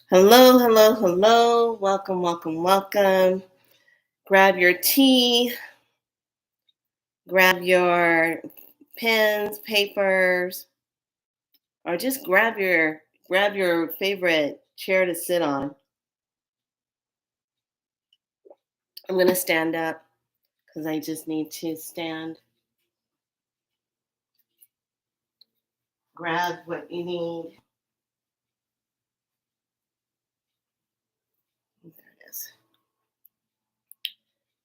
Hello, hello, hello. Welcome, welcome, welcome. Grab your tea, grab your pens, papers, or just grab your favorite chair to sit on. I'm going to stand up cuz I just need to stand. Grab what you need. There it is.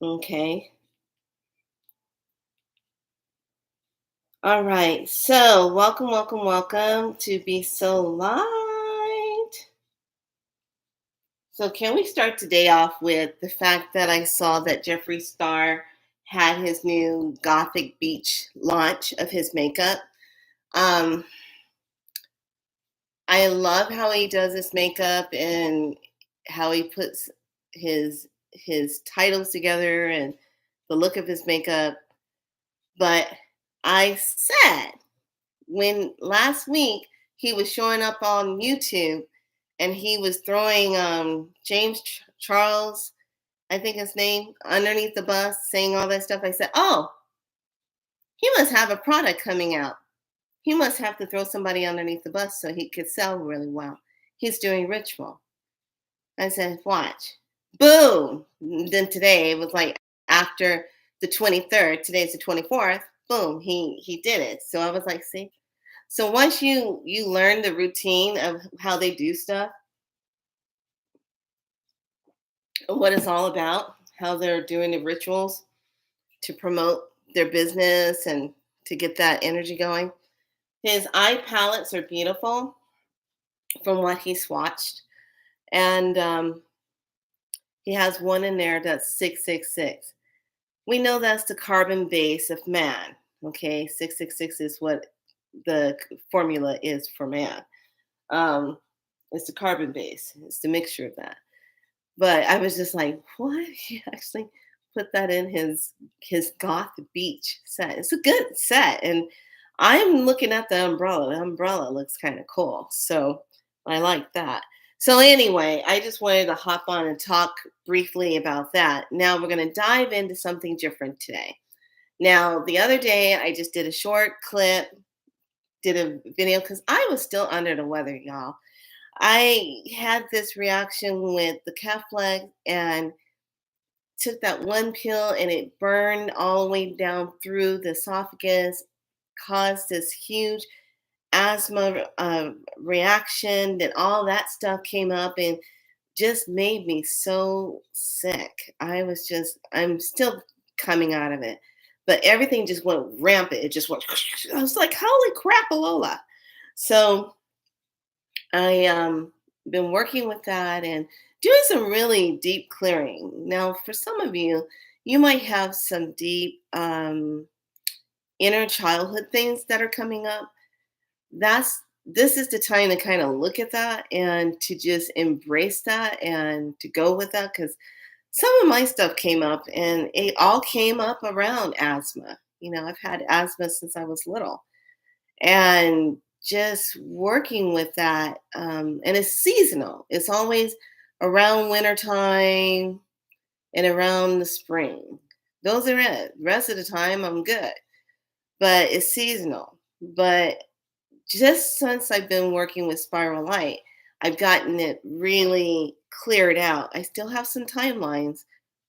Okay. All right. So, welcome, welcome, welcome to Be So Light. So, can we start today off with the fact that I saw that Jeffree Star had his new Gothic Beach launch of his makeup? Um, I love how he does his makeup and how he puts his titles together and the look of his makeup. But I said when last week he was showing up on YouTube and he was throwing James Charles, I think his name, underneath the bus, saying all that stuff. I said, oh, he must have a product coming out. He must have to throw somebody underneath the bus so he could sell really well. He's doing ritual. I said, watch. Boom. Then today it was like after the 23rd, today's the 24th, boom, he did it. So I was like, see. So once you learn the routine of how they do stuff, what it's all about, how they're doing the rituals, to promote their business and to get that energy going. His eye palettes are beautiful from what he swatched. And he has one in there that's 666. We know that's the carbon base of man. Okay, 666 is what the formula is for man. Um, it's the carbon base, it's the mixture of that. But I was just like, what? He actually put that in his goth beach set. It's a good set. And I'm looking at the umbrella. The umbrella looks kind of cool. So I like that. So anyway, I just wanted to hop on and talk briefly about that. Now we're going to dive into something different today. Now, the other day I just did a short clip, did a video because I was still under the weather, y'all. I had this reaction with the Keflex and took that one pill and it burned all the way down through the esophagus, caused this huge asthma reaction, and all that stuff came up and just made me so sick. I'm still coming out of it, but everything just went rampant. It just went, I was like, holy crap, Alola. So I been working with that and doing some really deep clearing. Now, for some of you, you might have some deep inner childhood things that are coming up. This is the time to kind of look at that and to just embrace that and to go with that because some of my stuff came up and it all came up around asthma. I've had asthma since I was little and just working with that, and it's seasonal. It's always around winter time and around the spring. Those are it. The rest of the time I'm good, but it's seasonal. But just since I've been working with Spiral Light, I've gotten it really cleared out. I still have some timelines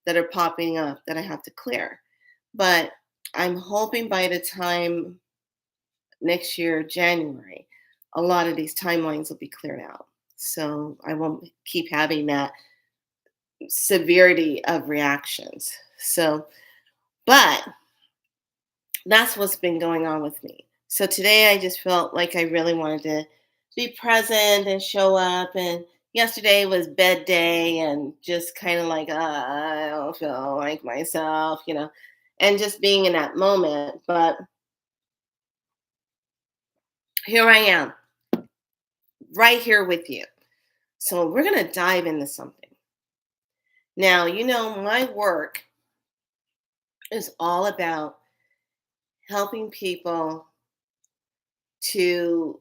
that are popping up that I have to clear, but I'm hoping by the time next year, January, a lot of these timelines will be cleared out. So I won't keep having that severity of reactions. So, but that's what's been going on with me. So today I just felt like I really wanted to be present and show up. And yesterday was bed day and just kind of like, I don't feel like myself, and just being in that moment. But here I am, right here with you. So we're going to dive into something. Now, my work is all about helping people to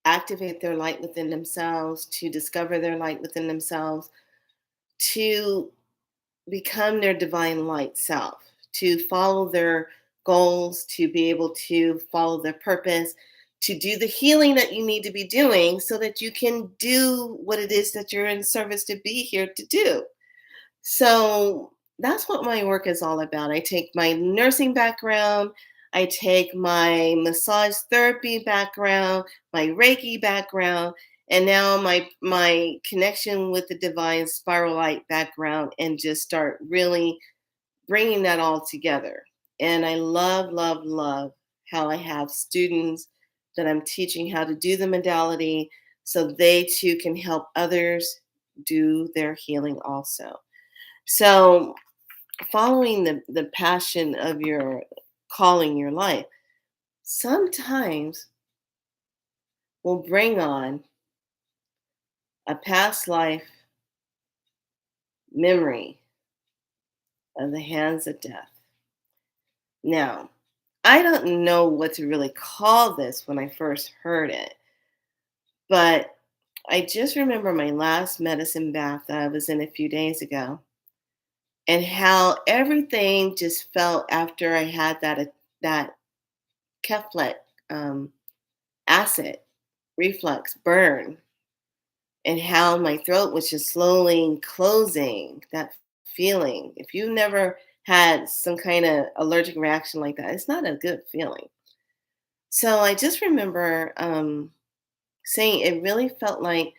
activate their light within themselves, to discover their light within themselves, to become their divine light self, to follow their goals, to be able to follow their purpose, to do the healing that you need to be doing so that you can do what it is that you're in service to be here to do. So that's what my work is all about. I take my nursing background, I take my massage therapy background, my Reiki background, and now my connection with the divine spiral light background, and just start really bringing that all together. And I love, love, love how I have students that I'm teaching how to do the modality so they too can help others do their healing also. So, following the passion of your calling your life, sometimes will bring on a past life memory of the hands of death. Now, I don't know what to really call this when I first heard it, but I just remember my last medicine bath that I was in a few days ago, and how everything just felt after I had that Keflet um, acid reflux burn, and how my throat was just slowly closing. That feeling, if you never had some kind of allergic reaction like that, it's not a good feeling. So I just remember saying it really felt like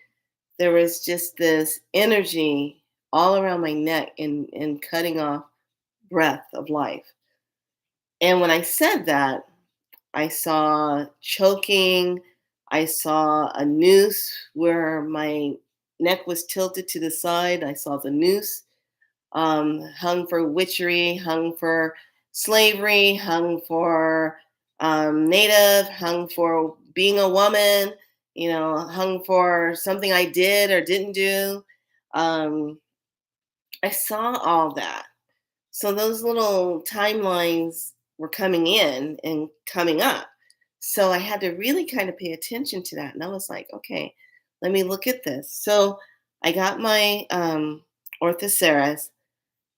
there was just this energy all around my neck, and cutting off breath of life. And when I said that, I saw choking. I saw a noose where my neck was tilted to the side. I saw the noose hung for witchery, hung for slavery, hung for native, hung for being a woman, hung for something I did or didn't do. Um, I saw all that. So those little timelines were coming in and coming up. So I had to really kind of pay attention to that. And I was like, okay, let me look at this. So I got my Orthoceras,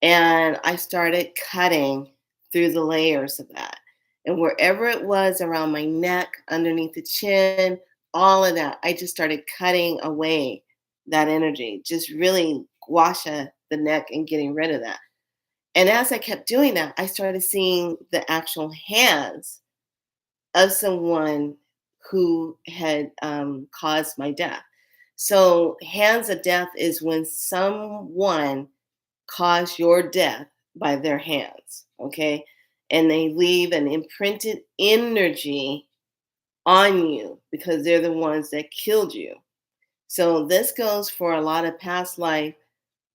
and I started cutting through the layers of that. And wherever it was around my neck, underneath the chin, all of that, I just started cutting away that energy, just really guasha the neck and getting rid of that. And as I kept doing that, I started seeing the actual hands of someone who had caused my death. So, hands of death is when someone caused your death by their hands, okay? And they leave an imprinted energy on you because they're the ones that killed you. So, this goes for a lot of past life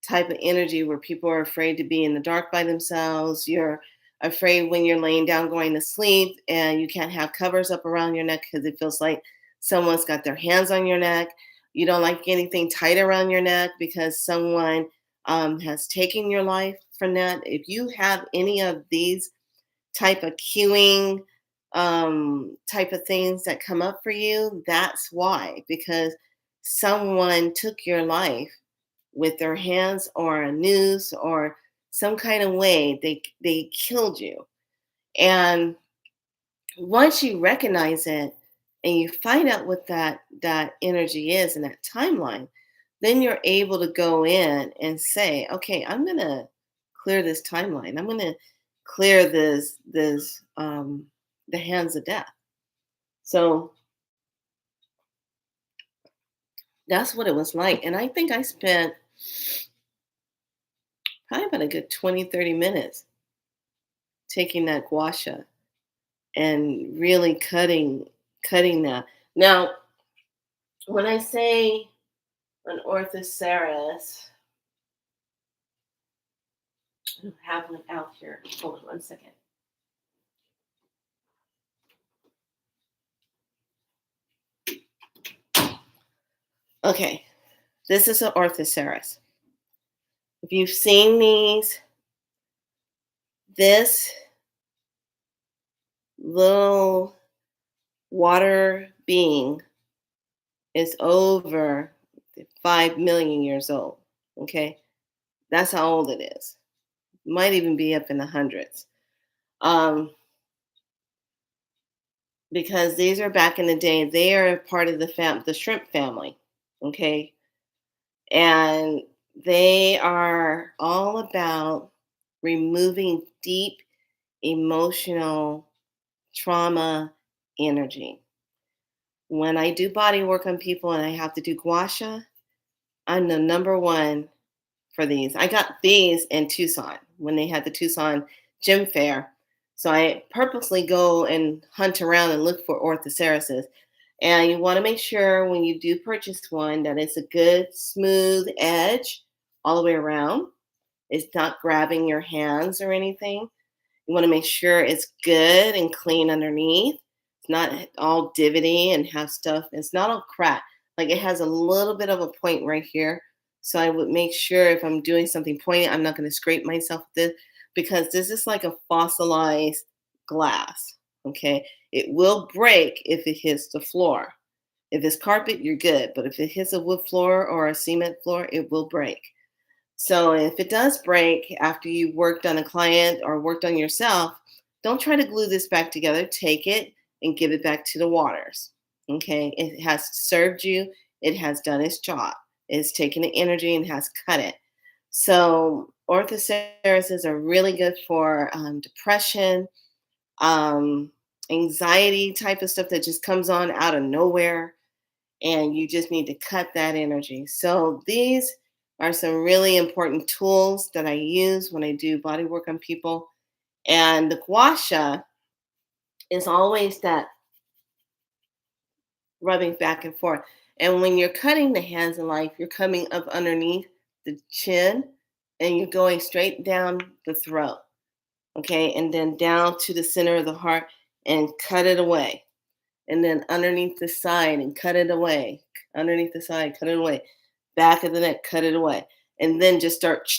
type of energy where people are afraid to be in the dark by themselves. You're afraid when you're laying down going to sleep and you can't have covers up around your neck because it feels like someone's got their hands on your neck. You don't like anything tight around your neck because someone has taken your life from that. If you have any of these type of cueing type of things that come up for you, that's why, because someone took your life with their hands or a noose or some kind of way they killed you. And once you recognize it and you find out what that energy is in that timeline, then you're able to go in and say, okay, I'm going to clear this timeline. I'm going to clear this the hands of death. So that's what it was like. And I think I spent probably about a good 20, 30 minutes taking that guasha and really cutting that. Now, when I say an orthoceras, I have one out here. Hold on one second. Okay, this is an orthoceras. If you've seen these, this little water being is over 5 million years old. Okay. That's how old it is. Might even be up in the hundreds. Um, because these are back in the day, they are part of the shrimp family. Okay. And they are all about removing deep emotional trauma energy. When I do body work on people and I have to do gua sha, I'm the number one for these. I got these in Tucson when they had the Tucson Gym Fair. So I purposely go and hunt around and look for orthoceruses. And you want to make sure when you do purchase one that it's a good smooth edge all the way around. It's not grabbing your hands or anything. You want to make sure it's good and clean underneath. It's not all divotty and have stuff. It's not all cracked. Like it has a little bit of a point right here. So I would make sure if I'm doing something pointy, I'm not going to scrape myself with this because this is like a fossilized glass. Okay. It will break if it hits the floor. If it's carpet, you're good. But if it hits a wood floor or a cement floor, it will break. So if it does break after you worked on a client or worked on yourself, don't try to glue this back together. Take it and give it back to the waters. Okay. It has served you, it has done its job. It's taken the energy and has cut it. So orthoceruses are really good for depression, um, anxiety type of stuff that just comes on out of nowhere and you just need to cut that energy. So these are some really important tools that I use when I do body work on people. And the gua sha is always that rubbing back and forth. And when you're cutting the hands in life, you're coming up underneath the chin and you're going straight down the throat. Okay. And then down to the center of the heart and cut it away. And then underneath the side and cut it away. Underneath the side, cut it away. Back of the neck, cut it away. And then just start.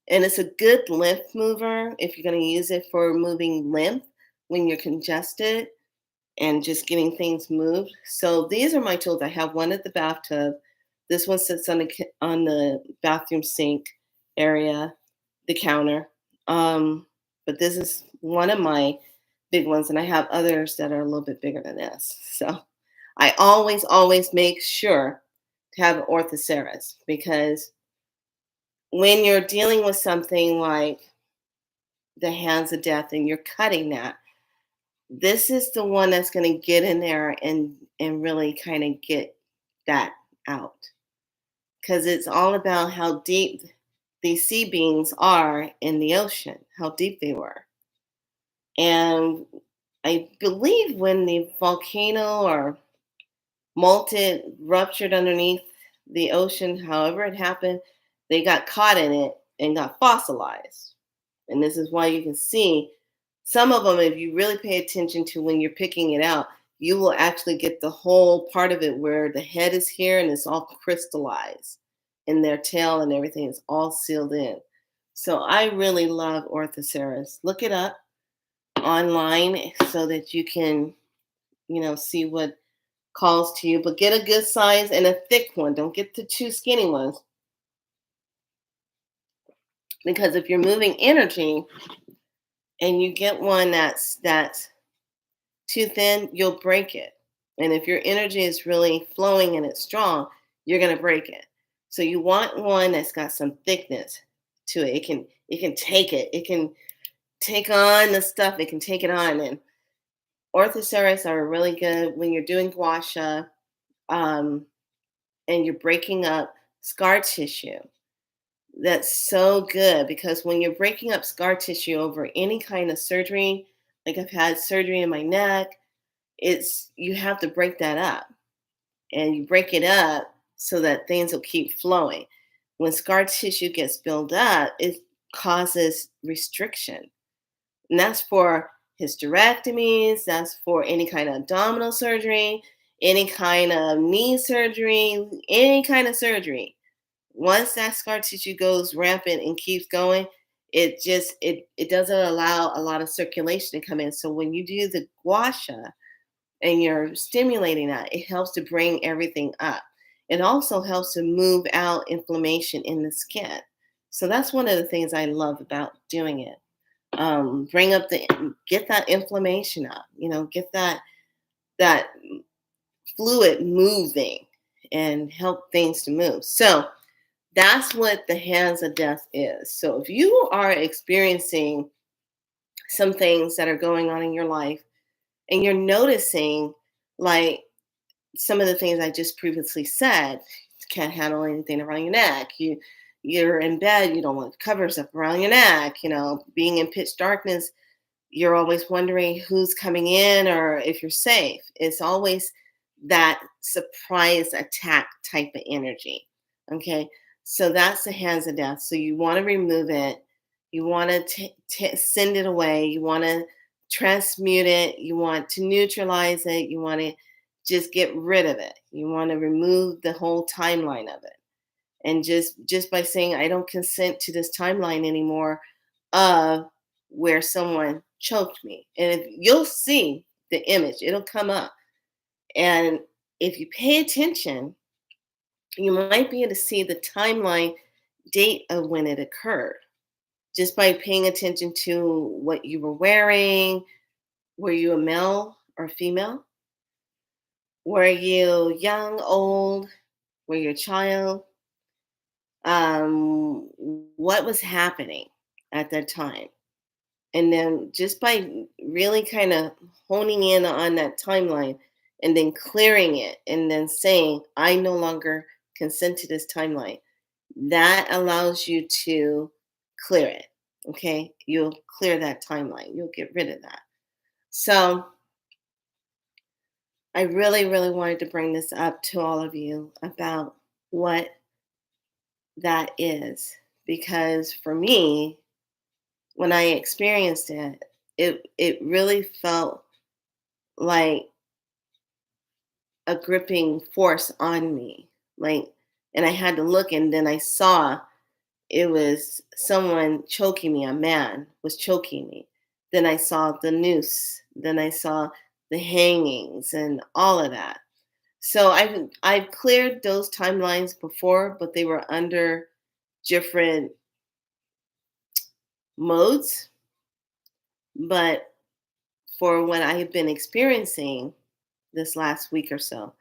And it's a good lymph mover if you're going to use it for moving lymph when you're congested and just getting things moved. So these are my tools. I have one at the bathtub. This one sits on the bathroom sink area, the counter. But this is one of my big ones, and I have others that are a little bit bigger than this. So I always make sure to have orthoceras because when you're dealing with something like the hands of death and you're cutting that, this is the one that's going to get in there and really kind of get that out because it's all about how deep these sea beings are in the ocean, how deep they were. And I believe when the volcano or molten ruptured underneath the ocean, however it happened, they got caught in it and got fossilized. And this is why you can see some of them, if you really pay attention to when you're picking it out, you will actually get the whole part of it where the head is here and it's all crystallized and their tail and everything is all sealed in. So I really love Orthoceras. Look it up online so that you can, see what calls to you, but get a good size and a thick one. Don't get the too skinny ones because if you're moving energy and you get one that's too thin, you'll break it. And if your energy is really flowing and it's strong, you're going to break it. So you want one that's got some thickness to it. It can take it. It can take on the stuff. It can take it on. And orthoceras are really good when you're doing gua sha, and you're breaking up scar tissue. That's so good because when you're breaking up scar tissue over any kind of surgery, like I've had surgery in my neck, it's you have to break that up. And you break it up so that things will keep flowing. When scar tissue gets built up, it causes restriction. And that's for hysterectomies, that's for any kind of abdominal surgery, any kind of knee surgery, any kind of surgery. Once that scar tissue goes rampant and keeps going, it doesn't allow a lot of circulation to come in. So when you do the gua sha and you're stimulating that, it helps to bring everything up. It also helps to move out inflammation in the skin. So that's one of the things I love about doing it. Bring up the get that inflammation up, get that fluid moving and help things to move. So that's what the hands of death is. So if you are experiencing some things that are going on in your life and you're noticing like some of the things I just previously said, can't handle anything around your neck. You're in bed, you don't want covers up around your neck, being in pitch darkness, you're always wondering who's coming in or if you're safe. It's always that surprise attack type of energy. Okay. So that's the hands of death. So you want to remove it. You want to send it away. You want to transmute it. You want to neutralize it. You want to just get rid of it. You want to remove the whole timeline of it. And just by saying I don't consent to this timeline anymore of where someone choked me. And if you'll see the image, it'll come up. And if you pay attention, you might be able to see the timeline date of when it occurred just by paying attention to what you were wearing. Were you a male or female? Were you young, old? Were you a child? What was happening at that time? And then just by really kind of honing in on that timeline and then clearing it and then saying, I no longer consent to this timeline, that allows you to clear it. Okay. You'll clear that timeline, you'll get rid of that. So I really, really wanted to bring this up to all of you about what that is. Because for me, when I experienced it, it really felt like a gripping force on me. Like, and I had to look, and then I saw it was someone choking me. A man was choking me. Then I saw the noose. Then I saw the hangings and all of that. So I've cleared those timelines before, but they were under different modes. But for what I have been experiencing this last week or so,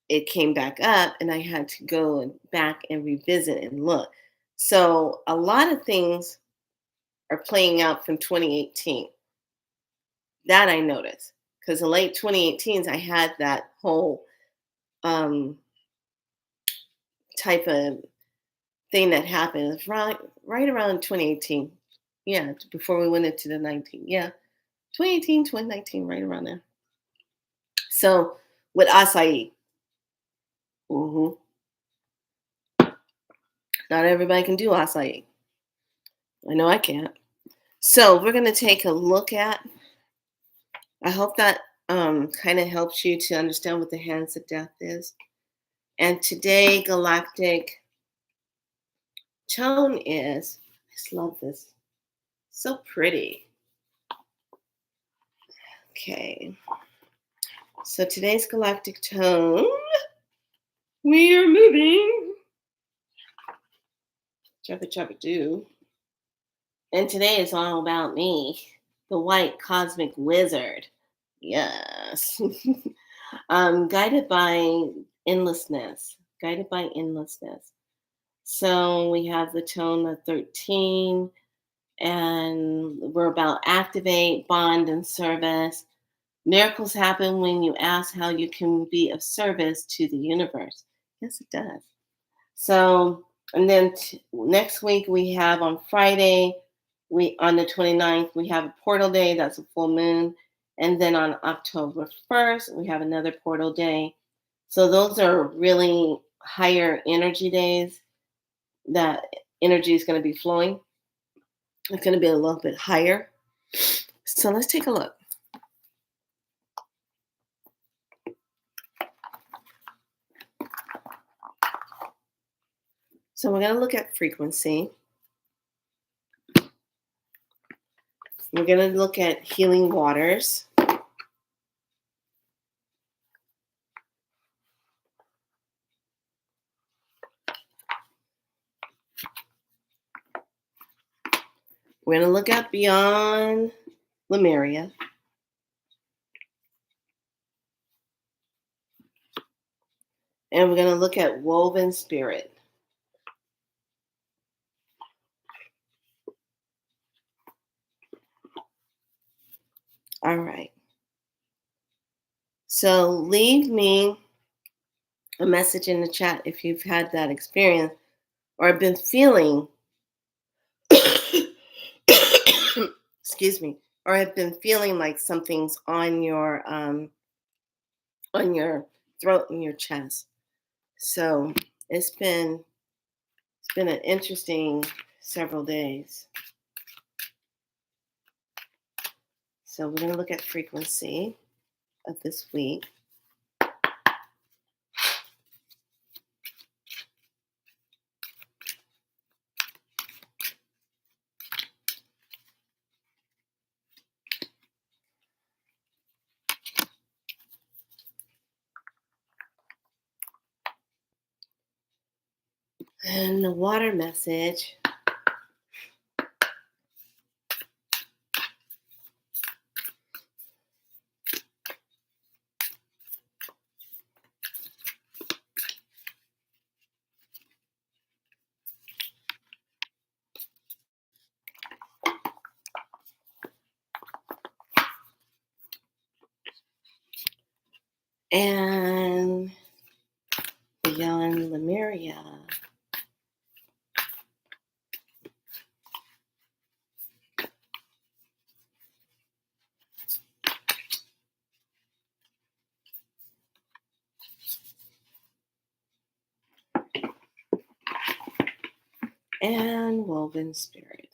it came back up and I had to go back and revisit and look. So a lot of things are playing out from 2018. That I noticed because in late 2018s, I had that whole um, type of thing that happened right around 2018. Yeah, before we went into the 19. Yeah, 2018, 2019, right around there. So with acai, hmm not everybody can do acai. I know I can't. So we're going to take a look at, I hope that kind of helps you to understand what the hands of death is. And today, galactic tone is, I just love this, so pretty. Okay, so today's galactic tone, we are moving, chubba chubba doo. And today is all about me, the white cosmic wizard. Yes. Guided by endlessness. Guided by endlessness. So we have the tone of 13, and we're about activate, bond, and service. Miracles happen when you ask how you can be of service to the universe. Yes, it does. So, and then next week we have on Friday, we on the 29th, we have a portal day, that's a full moon. And then on October 1st, we have another portal day. So those are really higher energy days that energy is going to be flowing. It's going to be a little bit higher. So let's take a look. So we're going to look at frequency. We're going to look at healing waters. We're going to look at beyond Lemuria. And we're going to look at woven spirit. All right. So leave me a message in the chat if you've had that experience or have been feeling, excuse me, or have been feeling like something's on your throat and your chest. So it's been an interesting several days. So we're going to look at frequency of this week. And the water message. And beyond Lemuria. And woven spirit.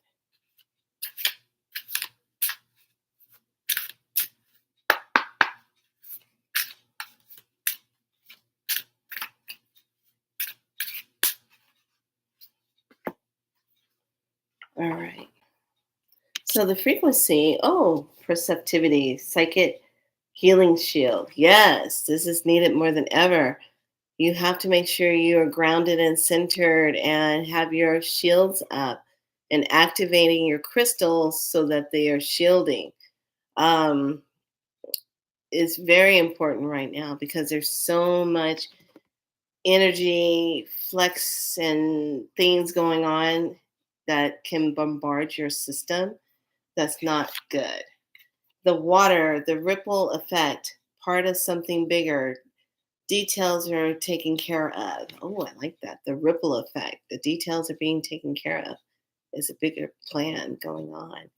All right. So the frequency, perceptivity, psychic healing shield. Yes, this is needed more than ever. You have to make sure you are grounded and centered and have your shields up and activating your crystals so that they are shielding. Um, is very important right now because there's so much energy, flex, and things going on that can bombard your system. That's not good. The water, the ripple effect, part of something bigger. Details are taken care of. Oh, I like that. The ripple effect. The details are being taken care of. There's a bigger plan going on.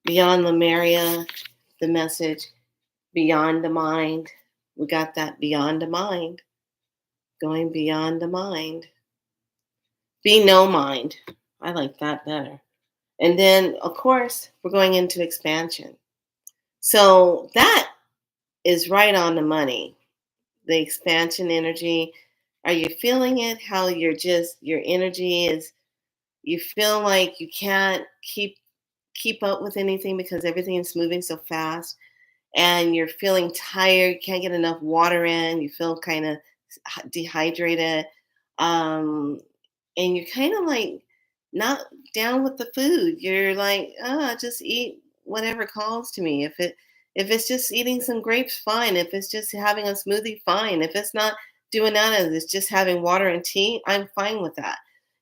Beyond Lemuria, the message, beyond the mind. We got that beyond the mind. Going beyond the mind. Be no mind. I like that better. And then, of course, we're going into expansion. So that is right on the money. The expansion energy. Are you feeling it? How your energy is, you feel like you can't keep up with anything because everything is moving so fast and you're feeling tired, can't get enough water in, you feel kind of dehydrated. Um, and you're kind of like not down with the food. You're like, just eat whatever calls to me. If it's just eating some grapes, fine. If it's just having a smoothie, fine. If it's not doing that and it's just having water and tea, I'm fine with that.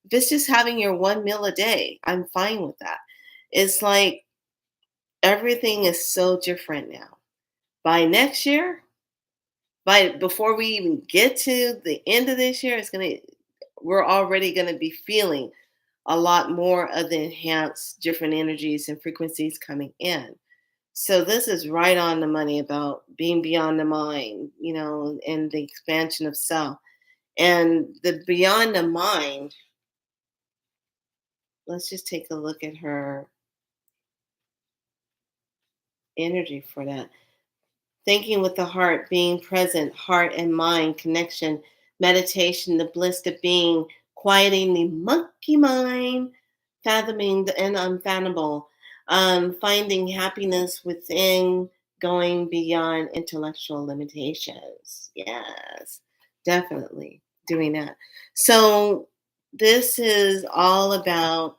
If it's just having your one meal a day, I'm fine with that. It's like everything is so different now. By next year, by before we even get to the end of this year, we're already gonna be feeling a lot more of the enhanced different energies and frequencies coming in. So this is right on the money about being beyond the mind, and the expansion of self. And the beyond the mind, let's just take a look at her energy for that. Thinking with the heart, being present, heart and mind connection, meditation, the bliss of being, quieting the monkey mind, fathoming the unfathomable, finding happiness within, going beyond intellectual limitations. Yes, definitely doing that. So, this is all about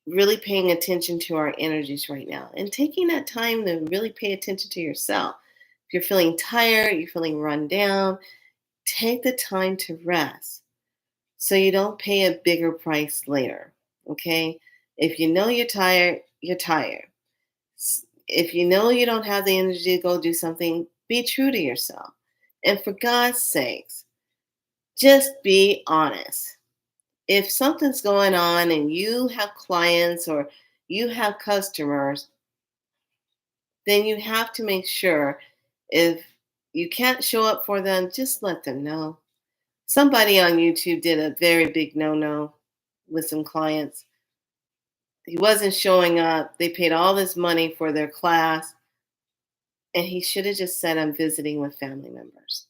really paying attention to our energies right now and taking that time to really pay attention to yourself. If you're feeling tired, you're feeling run down, take the time to rest so you don't pay a bigger price later. Okay? If you know you're tired, you're tired. If you know you don't have the energy to go do something, be true to yourself. And for God's sakes, just be honest. If something's going on and you have clients or you have customers, then you have to make sure if you can't show up for them, just let them know. Somebody on YouTube did a very big no no with some clients. He wasn't showing up. They paid all this money for their class, and he should have just said, I'm visiting with family members.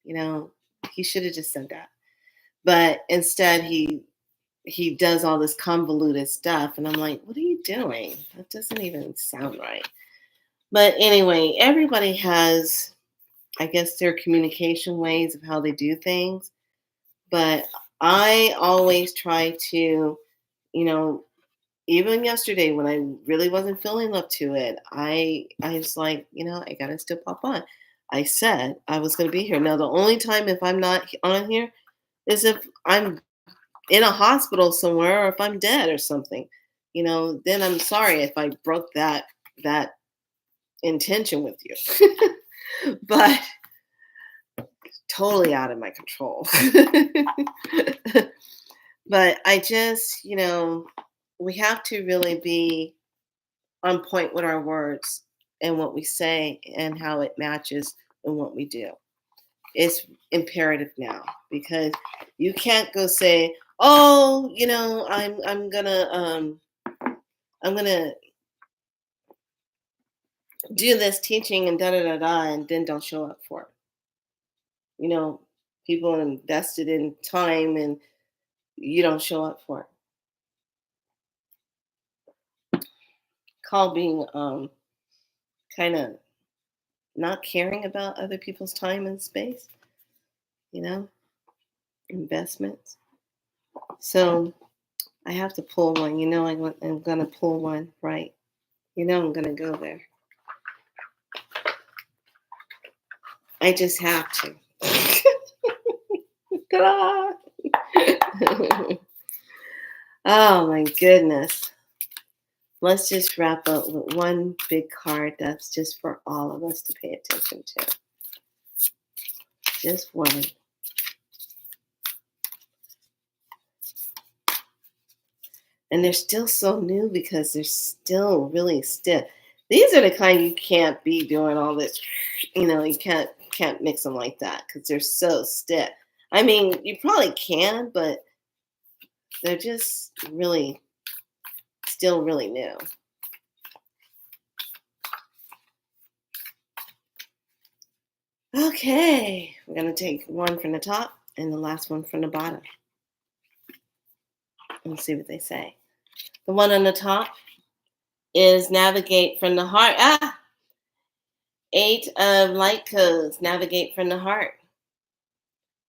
You know, he should have just said that. But instead, he does all this convoluted stuff, and I'm like, what are you doing? That doesn't even sound right. But anyway, everybody has, I guess, their communication ways of how they do things. But I always try to, you know, even yesterday when I really wasn't feeling up to it, I was like, I gotta still pop on. I said I was gonna be here. Now the only time if I'm not on here is if I'm in a hospital somewhere or if I'm dead or something. Then I'm sorry if I broke that intention with you. But totally out of my control. But I just, we have to really be on point with our words and what we say and how it matches and what we do. It's imperative now because you can't go say, "Oh, I'm gonna do this teaching and da da da da," and then don't show up for it. People invested in time and you don't show up for it. Call being kind of not caring about other people's time and space, you know, investments. So I have to pull one. I'm going to pull one, right? I'm going to go there. I just have to. Ta-da! Oh my goodness. Let's just wrap up with one big card that's just for all of us to pay attention to. Just one. And they're still so new because they're still really stiff. These are the kind you can't be doing all this. You can't mix them like that because they're so stiff. I mean, you probably can, but they're just really still really new. Okay, we're going to take one from the top and the last one from the bottom. Let's see what they say. The one on the top is navigate from the heart. 8 of light codes, navigate from the heart.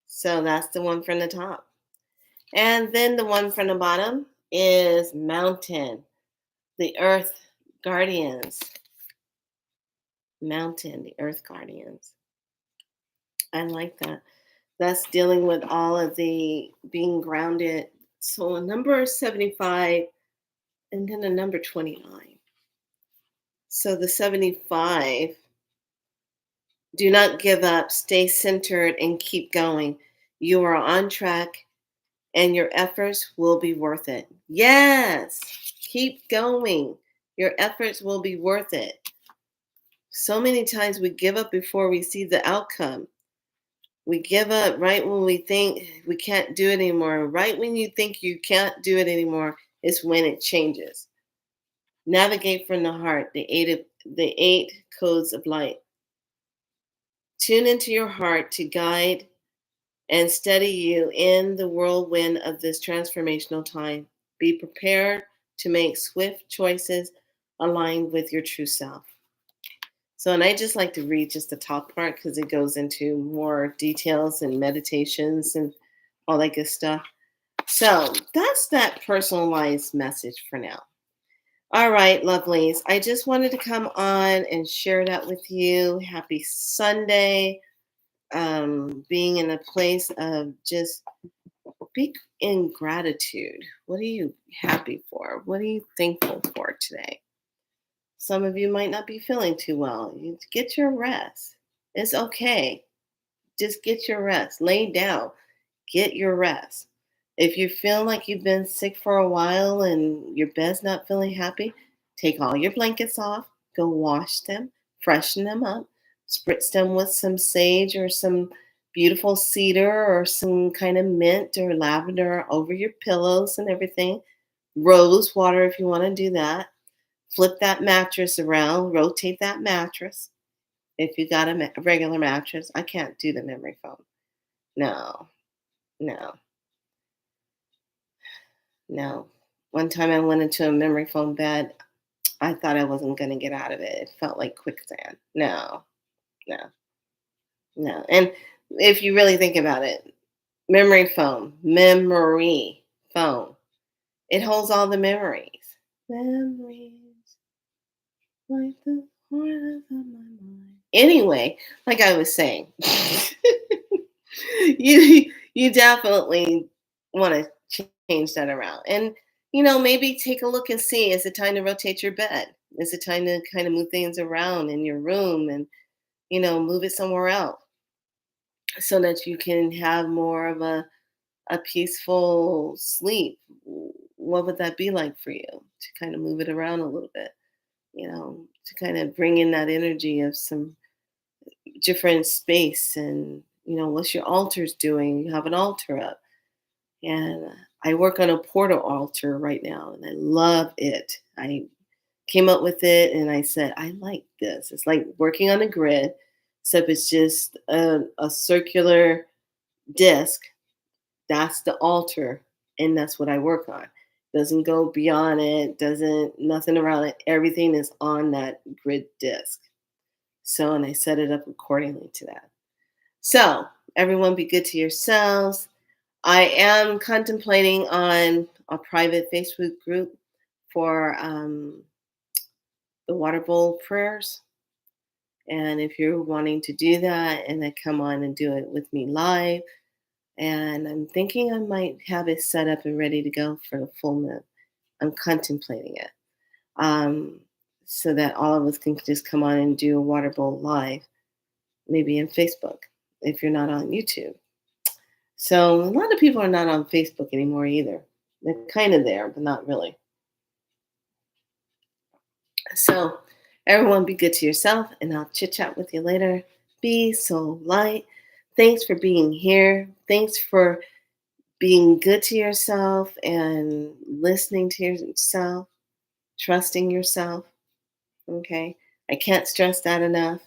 So that's the one from the top. And then the one from the bottom is mountain, the earth guardians. Mountain, the earth guardians. I like that. That's dealing with all of the being grounded. So a number 75 and then a number 29. So the 75, do not give up, stay centered, and keep going. You are on track, and your efforts will be worth it. Yes, keep going. Your efforts will be worth it. So many times we give up before we see the outcome. We give up right when we think we can't do it anymore. Right when you think you can't do it anymore is when it changes. Navigate from the heart, the eight codes of light. Tune into your heart to guide and steady you in the whirlwind of this transformational time. Be prepared to make swift choices aligned with your true self. So, and I just like to read just the top part because it goes into more details and meditations and all that good stuff. So that's that personalized message for now. All right, lovelies. I just wanted to come on and share that with you. Happy Sunday. Being in a place of just be in gratitude. What are you happy for? What are you thankful for today? Some of you might not be feeling too well. You get your rest. It's okay. Just get your rest. Lay down. Get your rest. If you feel like you've been sick for a while and your bed's not feeling happy, take all your blankets off, go wash them, freshen them up, spritz them with some sage or some beautiful cedar or some kind of mint or lavender over your pillows and everything. Rose water if you want to do that. Flip that mattress around, rotate that mattress. If you got a regular mattress, I can't do the memory foam. No, no. No. One time I went into a memory foam bed. I thought I wasn't going to get out of it. It felt like quicksand. No, no, no. And if you really think about it, memory foam, it holds all the memories. Memories like the corners of my mind. Anyway, like I was saying, you definitely want to change that around. And maybe take a look and see, is it time to rotate your bed? Is it time to kind of move things around in your room and move it somewhere else so that you can have more of a peaceful sleep? What would that be like for you to kind of move it around a little bit, to kind of bring in that energy of some different space? And what's your altars doing? You have an altar up. And I work on a portal altar right now, and I love it. I came up with it, and I said, I like this. It's like working on a grid, except it's just a circular disc. That's the altar, and that's what I work on. Doesn't go beyond it, doesn't, nothing around it. Everything is on that grid disc. So, and I set it up accordingly to that. So, everyone be good to yourselves. I am contemplating on a private Facebook group for the water bowl prayers. And if you're wanting to do that, and I come on and do it with me live, and I'm thinking I might have it set up and ready to go for the full moon. I'm contemplating it, um, so that all of us can just come on and do a water bowl live, maybe in Facebook if you're not on YouTube. So a lot of people are not on Facebook anymore either. They're kind of there, but not really. So everyone be good to yourself, and I'll chit chat with you later. Be so light. Thanks for being here. Thanks for being good to yourself and listening to yourself, trusting yourself. Okay. I can't stress that enough.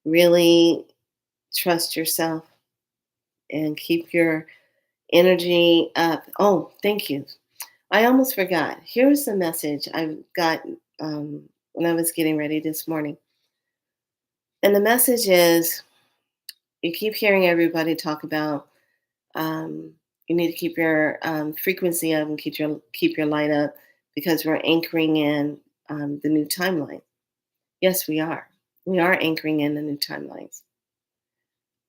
Really trust yourself and keep your energy up. Oh, thank you. I almost forgot. Here's the message I got when I was getting ready this morning. And the message is, you keep hearing everybody talk about you need to keep your frequency up and keep your light up because we're anchoring in the new timeline. Yes, we are. We are anchoring in the new timelines.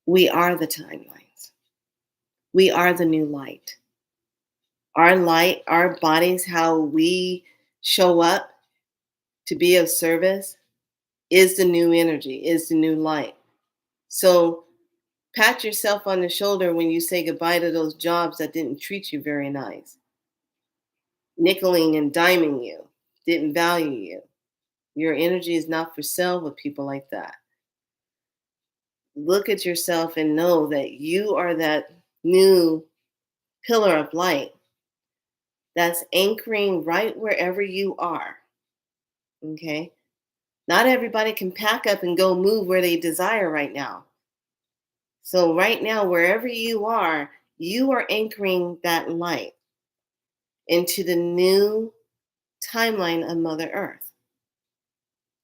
We are the timelines. We are the new light. Our light, our bodies, how we show up to be of service is the new energy, is the new light. So pat yourself on the shoulder when you say goodbye to those jobs that didn't treat you very nice, nickeling and diming you, didn't value you. Your energy is not for sale with people like that. Look at yourself and know that you are that new pillar of light that's anchoring right wherever you are. Okay? Not everybody can pack up and go move where they desire right now. So, right now, wherever you are anchoring that light into the new timeline of Mother Earth.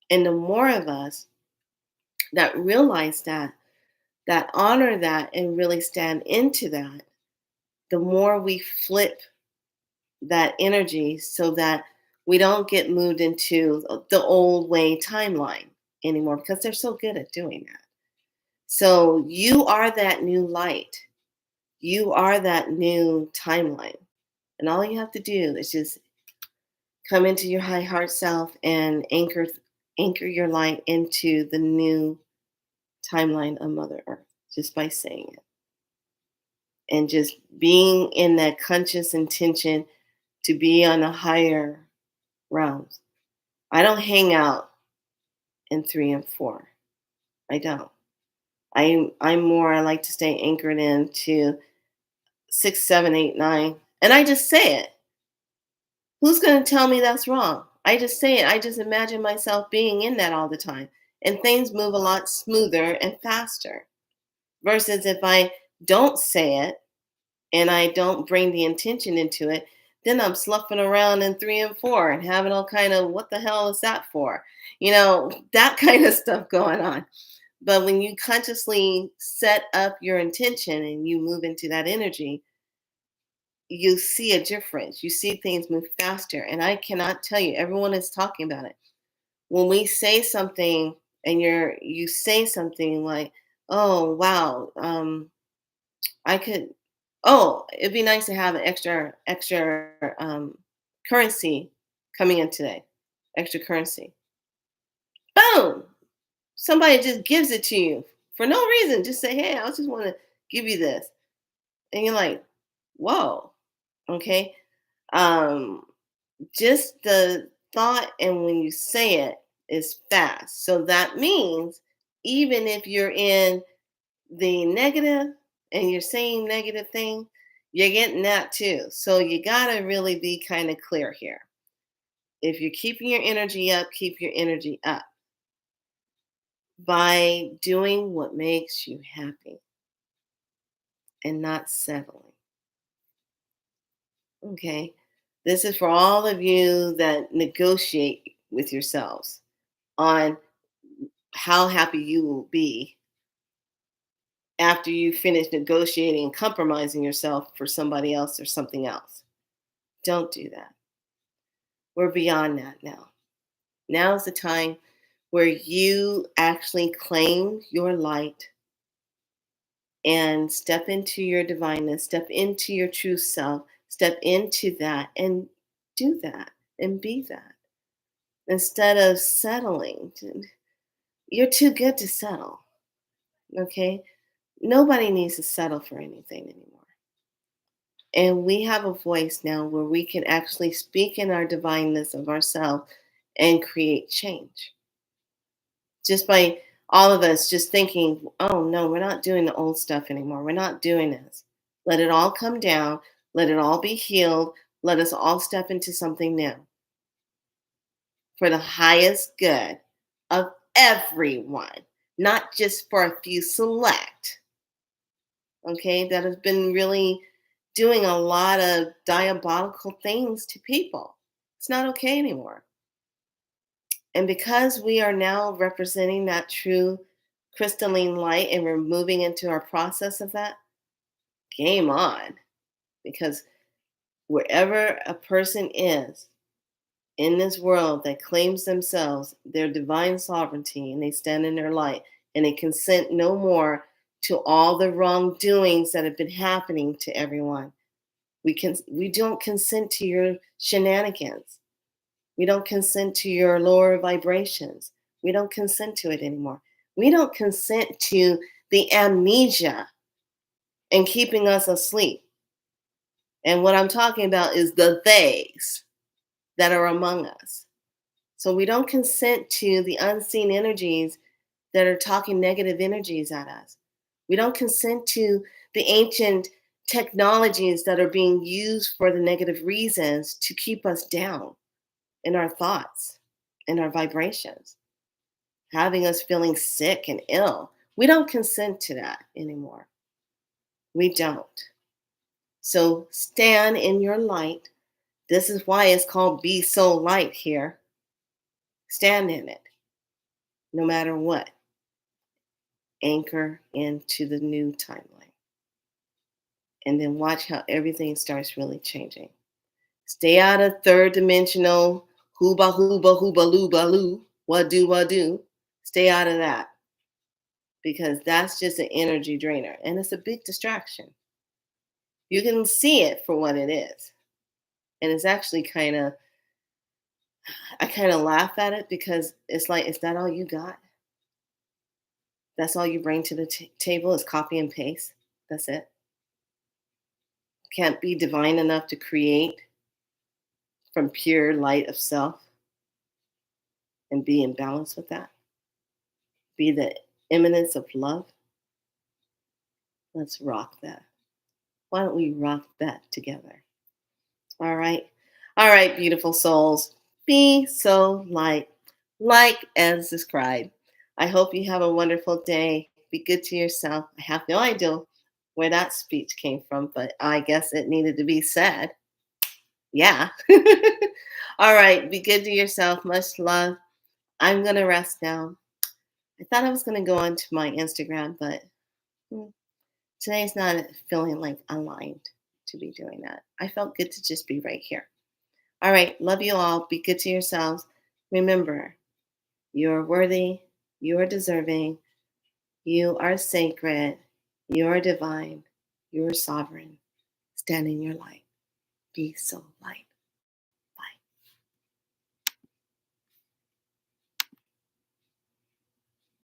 And the more of us that realize that honor that, and really stand into that, the more we flip that energy so that we don't get moved into the old way timeline anymore because they're so good at doing that. So you are that new light. You are that new timeline. And all you have to do is just come into your high heart self and anchor your light into the new timeline of Mother Earth just by saying it. And just being in that conscious intention to be on a higher realms. I don't hang out in 3 and 4. I don't. I'm more, I like to stay anchored into 6, 7, 8, 9. And I just say it. Who's going to tell me that's wrong? I just say it. I just imagine myself being in that all the time. And things move a lot smoother and faster. Versus if I don't say it and I don't bring the intention into it, then I'm sloughing around in 3 and 4 and having all kind of what the hell is that for? That kind of stuff going on. But when you consciously set up your intention and you move into that energy, you see a difference. You see things move faster. And I cannot tell you, everyone is talking about it. When we say something and you say something like, oh wow, I could it'd be nice to have an extra currency coming in today. Extra currency. Boom. Somebody just gives it to you for no reason. Just say, hey, I just want to give you this. And you're like, whoa. Okay. Um, just the thought and when you say it is fast. So that means even if you're in the negative and you're saying negative things, you're getting that too. So you gotta really be kind of clear here. If you're keeping your energy up, keep your energy up by doing what makes you happy and not settling. Okay. This is for all of you that negotiate with yourselves on how happy you will be after you finish negotiating and compromising yourself for somebody else or something else. Don't do that. We're beyond that now. Now is the time where you actually claim your light and step into your divineness, step into your true self, step into that and do that and be that instead of settling. You're too good to settle. Okay? Nobody needs to settle for anything anymore. And we have a voice now where we can actually speak in our divineness of ourselves and create change. Just by all of us just thinking, oh no, we're not doing the old stuff anymore. We're not doing this. Let it all come down. Let it all be healed. Let us all step into something new for the highest good of everyone, not just for a few select, okay, that have been really doing a lot of diabolical things to people. It's not okay anymore. And because we are now representing that true crystalline light and we're moving into our process of that, game on. Because wherever a person is in this world that claims themselves their divine sovereignty and they stand in their light and they consent no more to all the wrongdoings that have been happening to everyone. We don't consent to your shenanigans. We don't consent to your lower vibrations. We don't consent to it anymore. We don't consent to the amnesia and keeping us asleep. And what I'm talking about is the theys that are among us. So we don't consent to the unseen energies that are talking negative energies at us. We don't consent to the ancient technologies that are being used for the negative reasons to keep us down in our thoughts and our vibrations, having us feeling sick and ill. We don't consent to that anymore. We don't. So stand in your light. This is why it's called Be So Light here. Stand in it, no matter what. Anchor into the new timeline. and then watch how everything starts really changing. Stay out of third dimensional hooba hooba hooba looba loo, what do. Stay out of that because that's just an energy drainer and it's a big distraction. You can see it for what it is. And it's actually I kind of laugh at it because it's like, is that all you got? That's all you bring to the table is copy and paste. That's it. Can't be divine enough to create from pure light of self and be in balance with that. Be the eminence of love. Let's rock that. Why don't we rock that together? All right. All right, beautiful souls. Be so like as described. I hope you have a wonderful day. Be good to yourself. I have no idea where that speech came from, but I guess it needed to be said. Yeah. All right. Be good to yourself. Much love. I'm going to rest now. I thought I was going to go onto my Instagram, but today's not feeling like aligned to be doing that. I felt good to just be right here. All right. Love you all. Be good to yourselves. Remember, you're worthy. You are deserving. You are sacred. You are divine. You are sovereign. Stand in your light. Be so light.